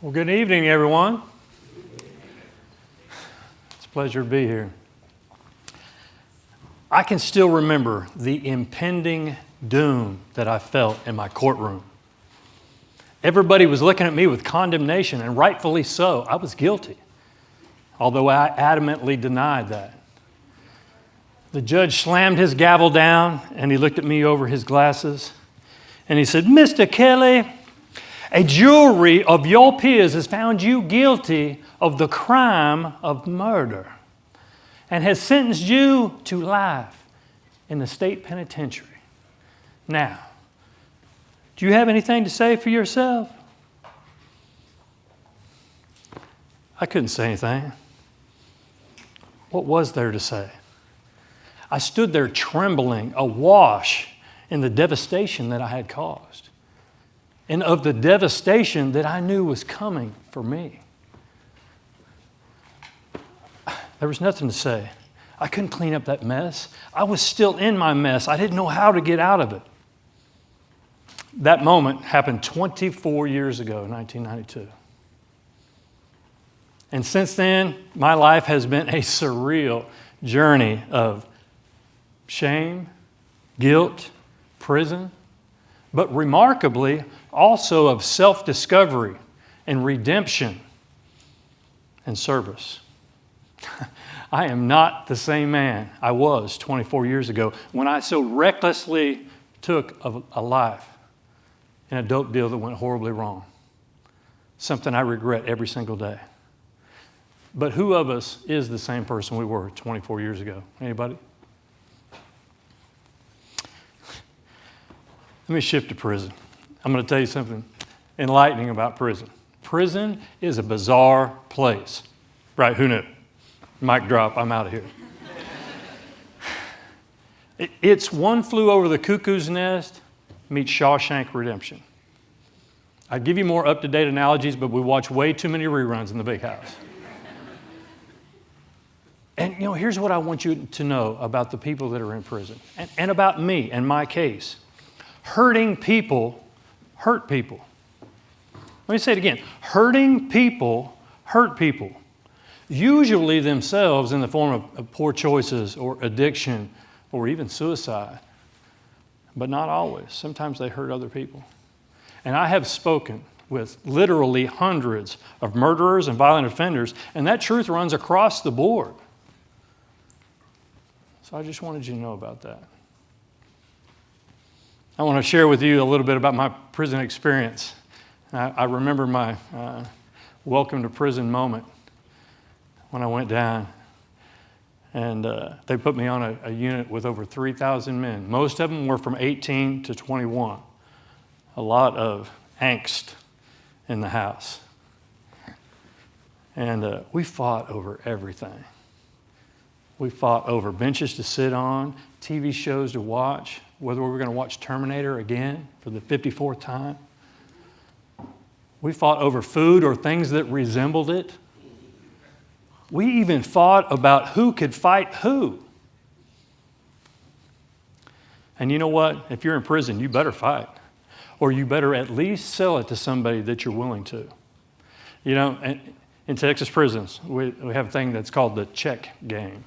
Well, good evening, everyone. It's a pleasure to be here. I can still remember the impending doom that I felt in my courtroom. Everybody was looking at me with condemnation, and rightfully so. I was guilty, although I adamantly denied that. The judge slammed his gavel down, and he looked at me over his glasses, and he said, "Mr. Kelley, a jury of your peers has found you guilty of the crime of murder and has sentenced you to life in the state penitentiary. Now, do you have anything to say for yourself?" I couldn't say anything. What was there to say? I stood there trembling, awash in the devastation that I had caused, and of the devastation that I knew was coming for me. There was nothing to say. I couldn't clean up that mess. I was still in my mess. I didn't know how to get out of it. That moment happened 24 years ago, 1992. And since then, my life has been a surreal journey of shame, guilt, prison, but remarkably, also of self-discovery and redemption and service. I am not the same man I was 24 years ago when I so recklessly took a life in a dope deal that went horribly wrong. Something I regret every single day. But who of us is the same person we were 24 years ago? Anybody? Let me shift to prison. I'm going to tell you something enlightening about prison. Prison is a bizarre place. Right, who knew? Mic drop, I'm out of here. It's One Flew Over the Cuckoo's Nest meets Shawshank Redemption. I'd give you more up-to-date analogies, but we watch way too many reruns in the big house. And here's what I want you to know about the people that are in prison and about me and my case. Hurting people hurt people. Let me say it again. Hurting people hurt people. Usually themselves in the form of poor choices or addiction or even suicide. But not always. Sometimes they hurt other people. And I have spoken with literally hundreds of murderers and violent offenders, and that truth runs across the board. So I just wanted you to know about that. I want to share with you a little bit about my prison experience. I remember my welcome to prison moment when I went down. And they put me on a unit with over 3,000 men. Most of them were from 18 to 21. A lot of angst in the house. And we fought over everything. We fought over benches to sit on, TV shows to watch, whether we were going to watch Terminator again for the 54th time. We fought over food or things that resembled it. We even fought about who could fight who. And you know what? If you're in prison, you better fight. Or you better at least sell it to somebody that you're willing to. In Texas prisons, we have a thing that's called the check game.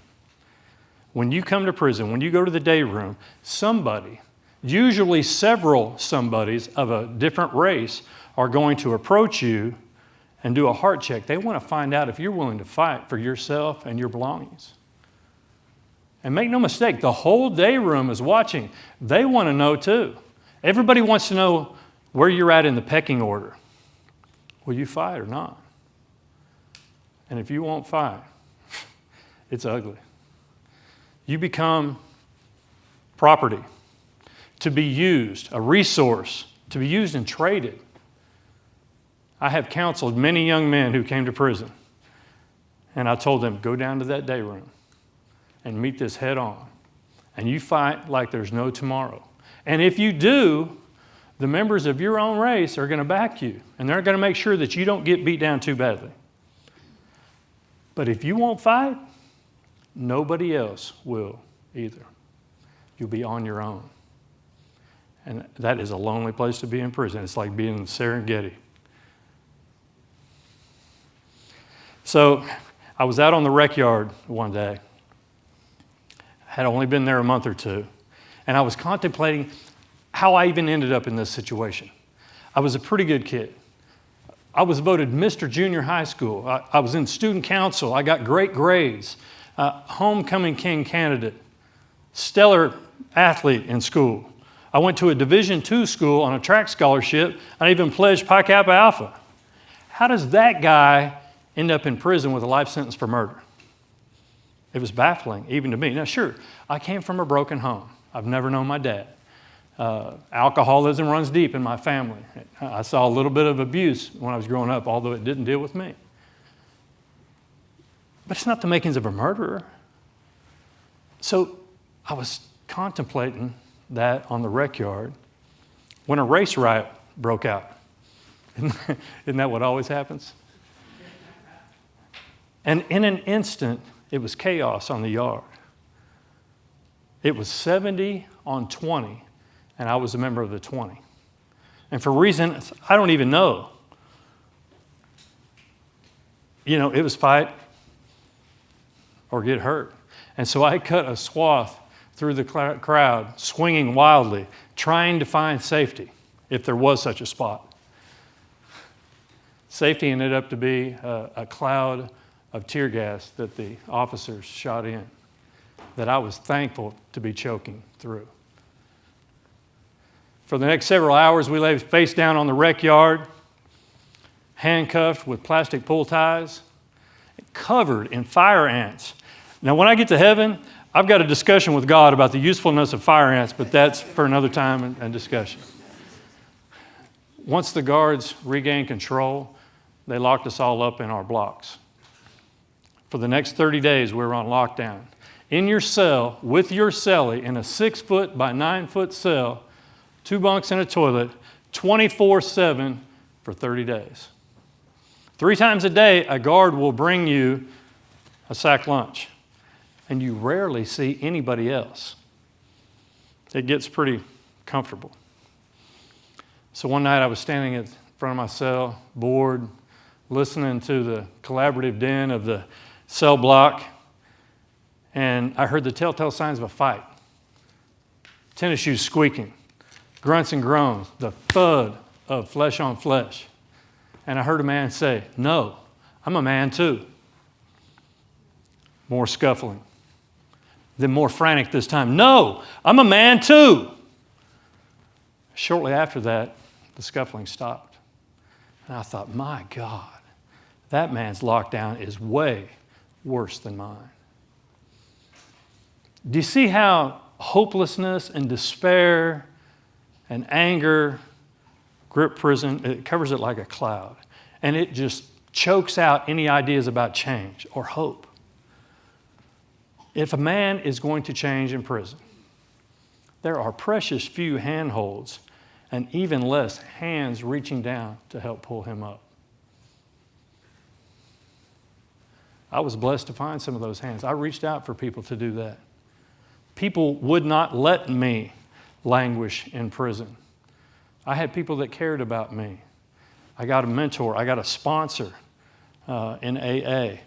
When you come to prison, when you go to the day room, somebody, usually several somebodies of a different race, are going to approach you and do a heart check. They want to find out if you're willing to fight for yourself and your belongings. And make no mistake, the whole day room is watching. They want to know too. Everybody wants to know where you're at in the pecking order. Will you fight or not? And if you won't fight, it's ugly. You become property to be used, a resource to be used and traded. I have counseled many young men who came to prison, and I told them, go down to that day room and meet this head on, and you fight like there's no tomorrow. And if you do, the members of your own race are going to back you, and they're going to make sure that you don't get beat down too badly. But if you won't fight, nobody else will either. You'll be on your own. And that is a lonely place to be in prison. It's like being in the Serengeti. So I was out on the rec yard one day. I had only been there a month or two. And I was contemplating how I even ended up in this situation. I was a pretty good kid. I was voted Mr. Junior High School. I was in student council. I got great grades. Homecoming king candidate. Stellar athlete in school. I went to a Division II school on a track scholarship. I even pledged Pi Kappa Alpha. How does that guy end up in prison with a life sentence for murder? It was baffling, even to me. Now, sure, I came from a broken home. I've never known my dad. Alcoholism runs deep in my family. I saw a little bit of abuse when I was growing up, although it didn't deal with me. But it's not the makings of a murderer. So I was contemplating that on the rec yard when a race riot broke out. Isn't that what always happens? And in an instant, it was chaos on the yard. It was 70 on 20, and I was a member of the 20. And for reasons I don't even know, it was fight or get hurt. And so I cut a swath through the crowd, swinging wildly, trying to find safety, if there was such a spot. Safety ended up to be a cloud of tear gas that the officers shot in, that I was thankful to be choking through. For the next several hours, we lay face down on the rec yard, handcuffed with plastic pull ties, covered in fire ants. Now, when I get to heaven, I've got a discussion with God about the usefulness of fire ants, but that's for another time and discussion. Once the guards regained control, they locked us all up in our blocks. For the next 30 days, we were on lockdown. In your cell, with your cellie, in a 6-foot by 9-foot cell, 2 bunks and a toilet, 24/7 for 30 days. 3 times a day, a guard will bring you a sack lunch, and you rarely see anybody else. It gets pretty comfortable. So one night I was standing in front of my cell, bored, listening to the collaborative din of the cell block, and I heard the telltale signs of a fight. Tennis shoes squeaking, grunts and groans, the thud of flesh on flesh. And I heard a man say, "No, I'm a man too." More scuffling. Then more frantic this time. "No, I'm a man too." Shortly after that, the scuffling stopped. And I thought, my God, that man's lockdown is way worse than mine. Do you see how hopelessness and despair and anger grip prison? It covers it like a cloud. And it just chokes out any ideas about change or hope. If a man is going to change in prison, there are precious few handholds and even less hands reaching down to help pull him up. I was blessed to find some of those hands. I reached out for people to do that. People would not let me languish in prison. I had people that cared about me. I got a mentor. I got a sponsor in AA.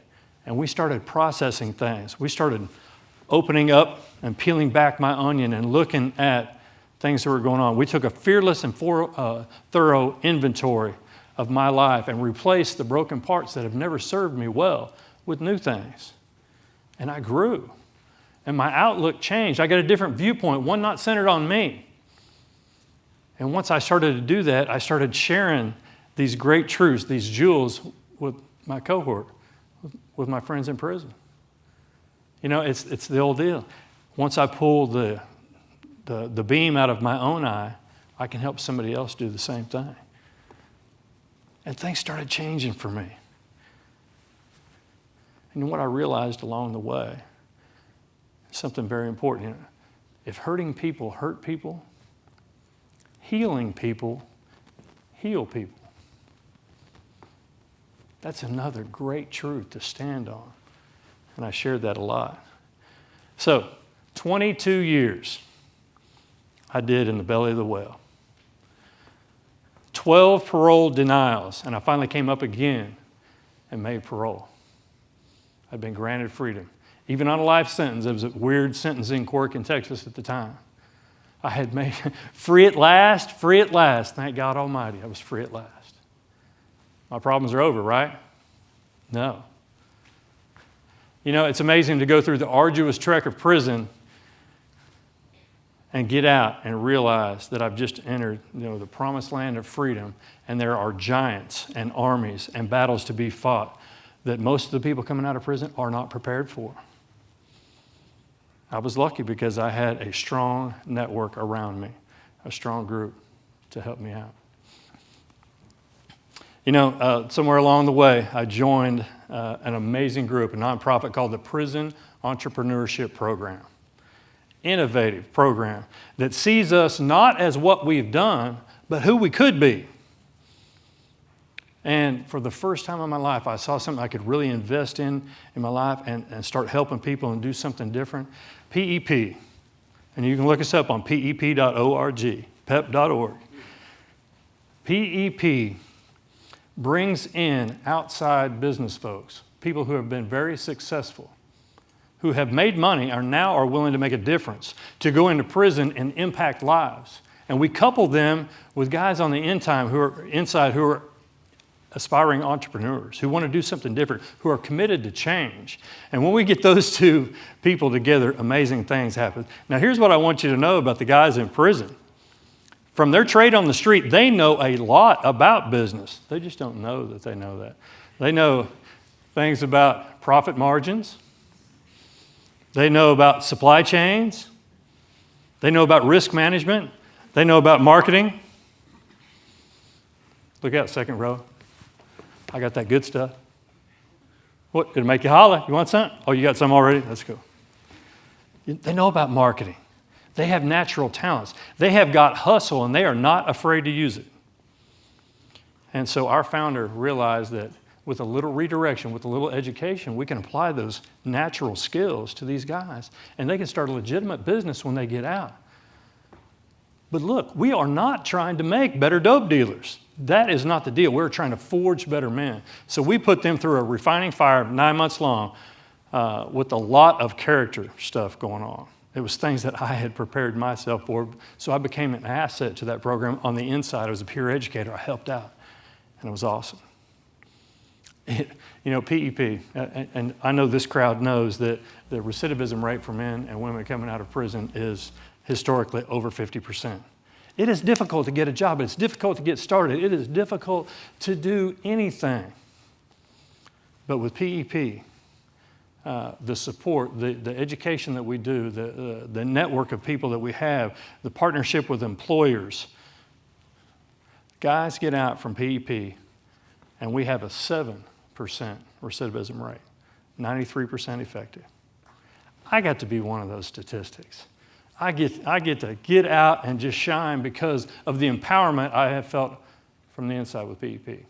And we started processing things. We started opening up and peeling back my onion and looking at things that were going on. We took a fearless and thorough inventory of my life and replaced the broken parts that have never served me well with new things. And I grew. And my outlook changed. I got a different viewpoint, one not centered on me. And once I started to do that, I started sharing these great truths, these jewels with my cohort, with my friends in prison. It's the old deal. Once I pull the beam out of my own eye, I can help somebody else do the same thing. And things started changing for me. And what I realized along the way, something very important. If hurting people hurt people, healing people heal people. That's another great truth to stand on. And I shared that a lot. So, 22 years I did in the belly of the whale. 12 parole denials, and I finally came up again and made parole. had been granted freedom. Even on a life sentence, it was a weird sentencing quirk in Texas at the time. I had made free at last, free at last. Thank God Almighty, I was free at last. My problems are over, right? No. You know, it's amazing to go through the arduous trek of prison and get out and realize that I've just entered, the promised land of freedom, and there are giants and armies and battles to be fought that most of the people coming out of prison are not prepared for. I was lucky because I had a strong network around me, a strong group to help me out. Somewhere along the way, I joined an amazing group, a nonprofit called the Prison Entrepreneurship Program. Innovative program that sees us not as what we've done, but who we could be. And for the first time in my life, I saw something I could really invest in my life and start helping people and do something different. PEP. And you can look us up on pep.org, pep.org. PEP brings in outside business folks, people who have been very successful, who have made money, are willing to make a difference, to go into prison and impact lives. And we couple them with guys on the inside who are aspiring entrepreneurs, who want to do something different, who are committed to change. And when we get those two people together, amazing things happen. Now, here's what I want you to know about the guys in prison. From their trade on the street, they know a lot about business. They just don't know that they know that. They know things about profit margins. They know about supply chains. They know about risk management. They know about marketing. Look out, second row. I got that good stuff. What? It'll make you holler. You want some? Oh, you got some already? Let's go. They know about marketing. They have natural talents. They have got hustle, and they are not afraid to use it. And so our founder realized that with a little redirection, with a little education, we can apply those natural skills to these guys, and they can start a legitimate business when they get out. But look, we are not trying to make better dope dealers. That is not the deal. We're trying to forge better men. So we put them through a refining fire 9 months long with a lot of character stuff going on. It was things that I had prepared myself for, so I became an asset to that program on the inside. I was a peer educator. I helped out, and it was awesome. PEP, and I know this crowd knows that the recidivism rate for men and women coming out of prison is historically over 50%. It is difficult to get a job. It's difficult to get started. It is difficult to do anything. But with PEP, the support, the education that we do, the network of people that we have, the partnership with employers, guys get out from PEP, and we have a 7% recidivism rate, 93% effective. I got to be one of those statistics. I get to get out and just shine because of the empowerment I have felt from the inside with PEP.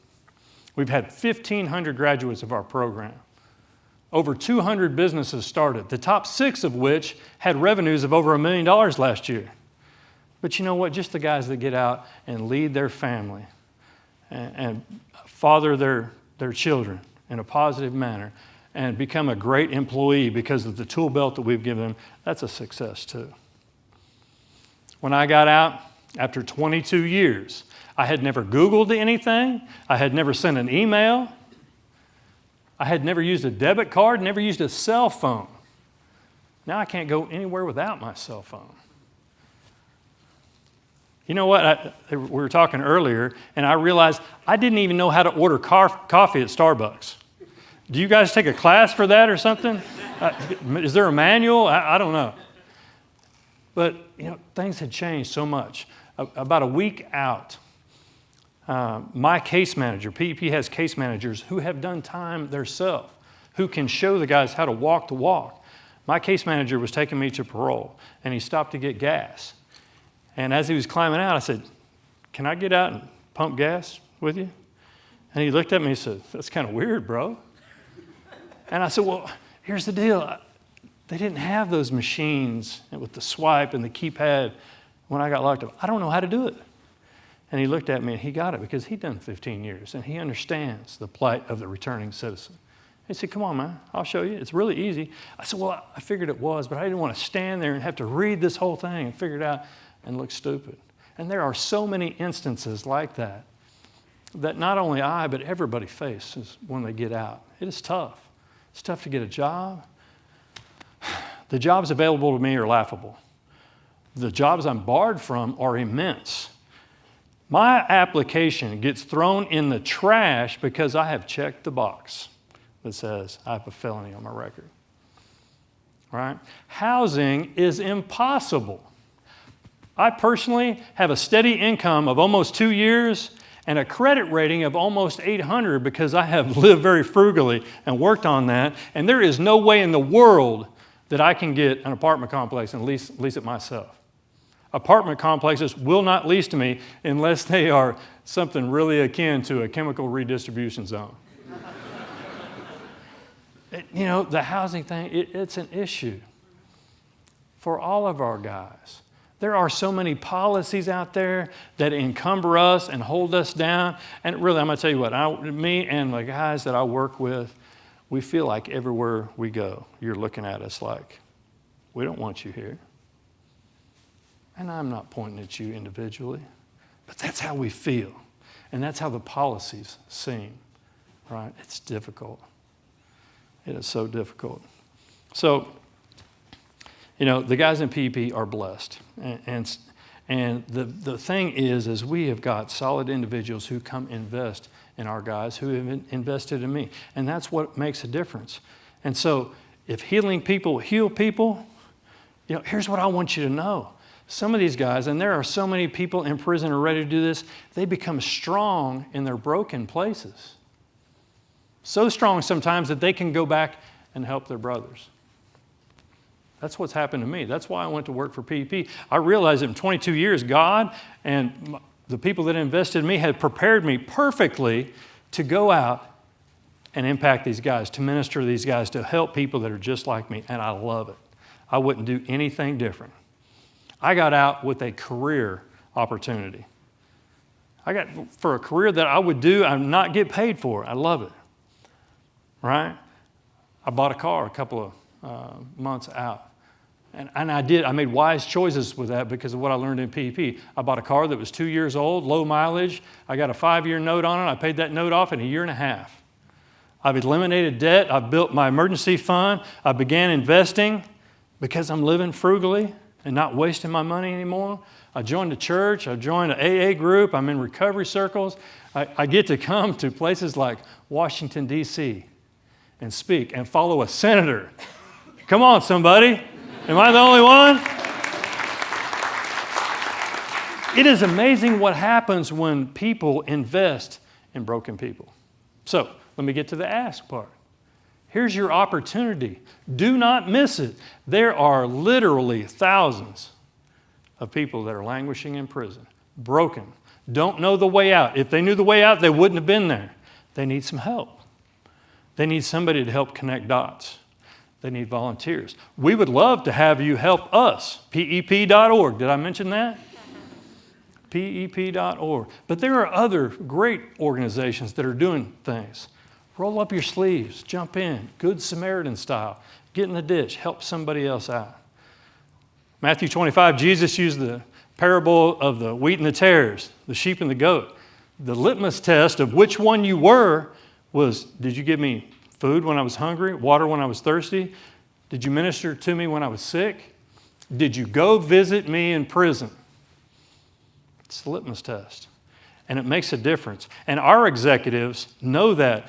We've had 1,500 graduates of our program. Over 200 businesses started, the top 6 of which had revenues of over $1 million last year. But you know what? Just the guys that get out and lead their family and father their children in a positive manner and become a great employee because of the tool belt that we've given them, that's a success too. When I got out, after 22 years, I had never Googled anything. I had never sent an email. I had never used a debit card, never used a cell phone. Now I can't go anywhere without my cell phone. You know what? We were talking earlier, and I realized I didn't even know how to order coffee at Starbucks. Do you guys take a class for that or something? Is there a manual? I don't know. But, things had changed so much. About a week out, my case manager, PEP has case managers who have done time themselves, who can show the guys how to walk the walk. My case manager was taking me to parole, and he stopped to get gas. And as he was climbing out, I said, "Can I get out and pump gas with you?" And he looked at me and said, "That's kind of weird, bro." And I said, "Well, here's the deal. They didn't have those machines with the swipe and the keypad when I got locked up. I don't know how to do it." And he looked at me and he got it because he'd done 15 years and he understands the plight of the returning citizen. He said, come on, man, I'll show you. It's really easy. I said, well, I figured it was, but I didn't want to stand there and have to read this whole thing and figure it out and look stupid. And there are so many instances like that not only I, but everybody faces when they get out. It is tough. It's tough to get a job. The jobs available to me are laughable. The jobs I'm barred from are immense. My application gets thrown in the trash because I have checked the box that says I have a felony on my record. Right? Housing is impossible. I personally have a steady income of almost 2 years and a credit rating of almost 800 because I have lived very frugally and worked on that. And there is no way in the world that I can get an apartment complex and lease it myself. Apartment complexes will not lease to me unless they are something really akin to a chemical redistribution zone. The housing thing, it's an issue for all of our guys. There are so many policies out there that encumber us and hold us down. And really, I'm going to tell you what, me and the guys that I work with, we feel like everywhere we go, you're looking at us like, we don't want you here. And I'm not pointing at you individually, but that's how we feel. And that's how the policies seem, right? It's difficult. It is so difficult. So, the guys in PEP are blessed. And the thing is we have got solid individuals who come invest in our guys who have invested in me. And that's what makes a difference. And so if healing people heal people, here's what I want you to know. Some of these guys, and there are so many people in prison who are ready to do this, they become strong in their broken places. So strong sometimes that they can go back and help their brothers. That's what's happened to me. That's why I went to work for PEP. I realized that in 22 years, God and the people that invested in me had prepared me perfectly to go out and impact these guys, to minister to these guys, to help people that are just like me, and I love it. I wouldn't do anything different. I got out with a career opportunity. For a career that I would do and not get paid for. I love it. Right? I bought a car a couple of months out. And I made wise choices with that because of what I learned in PEP. I bought a car that was 2 years old, low mileage. I got a 5-year note on it. I paid that note off in a year and a half. I've eliminated debt. I've built my emergency fund. I began investing because I'm living frugally and not wasting my money anymore. I joined a church. I joined an AA group. I'm in recovery circles. I get to come to places like Washington, D.C. and speak and follow a senator. Come on, somebody. Am I the only one? It is amazing what happens when people invest in broken people. So let me get to the ask part. Here's your opportunity. Do not miss it. There are literally thousands of people that are languishing in prison, broken, don't know the way out. If they knew the way out, they wouldn't have been there. They need some help. They need somebody to help connect dots. They need volunteers. We would love to have you help us. PEP.org. Did I mention that? PEP.org. But there are other great organizations that are doing things. Roll up your sleeves. Jump in. Good Samaritan style. Get in the ditch. Help somebody else out. Matthew 25, Jesus used the parable of the wheat and the tares, the sheep and the goat. The litmus test of which one you were was, did you give me food when I was hungry, water when I was thirsty? Did you minister to me when I was sick? Did you go visit me in prison? It's the litmus test. And it makes a difference. And our executives know that.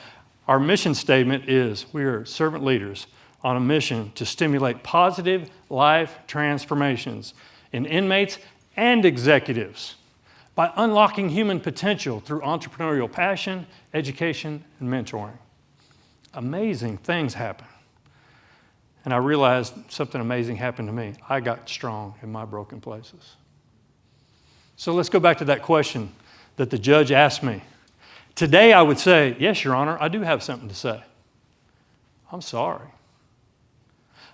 Our mission statement is we are servant leaders on a mission to stimulate positive life transformations in inmates and executives by unlocking human potential through entrepreneurial passion, education, and mentoring. Amazing things happen. And I realized something amazing happened to me. I got strong in my broken places. So let's go back to that question that the judge asked me. Today I would say, yes, Your Honor, I do have something to say. I'm sorry.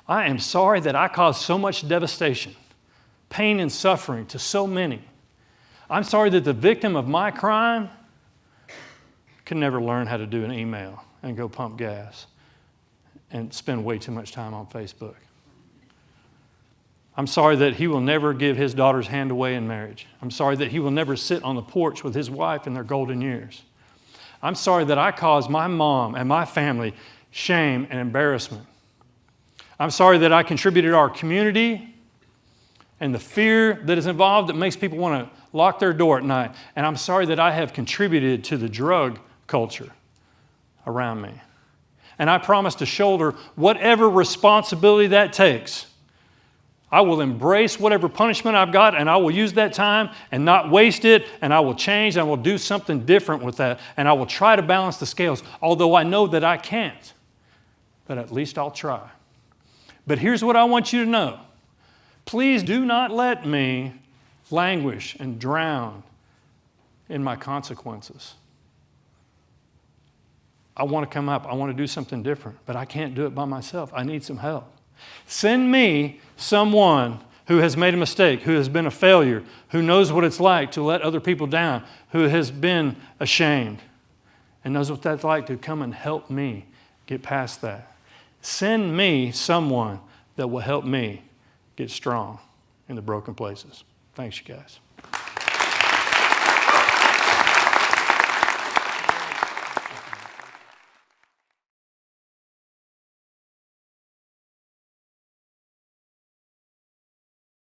I am sorry that I caused so much devastation, pain and suffering to so many. I'm sorry that the victim of my crime could never learn how to do an email and go pump gas and spend way too much time on Facebook. I'm sorry that he will never give his daughter's hand away in marriage. I'm sorry that he will never sit on the porch with his wife in their golden years. I'm sorry that I caused my mom and my family shame and embarrassment. I'm sorry that I contributed to our community and the fear that is involved that makes people want to lock their door at night. And I'm sorry that I have contributed to the drug culture around me. And I promise to shoulder whatever responsibility that takes. I will embrace whatever punishment I've got, and I will use that time and not waste it, and I will change, and I will do something different with that, and I will try to balance the scales, although I know that I can't. But at least I'll try. But here's what I want you to know. Please do not let me languish and drown in my consequences. I want to come up. I want to do something different, but I can't do it by myself. I need some help. Send me someone who has made a mistake, who has been a failure, who knows what it's like to let other people down, who has been ashamed, and knows what that's like to come and help me get past that. Send me someone that will help me get strong in the broken places. Thanks, you guys.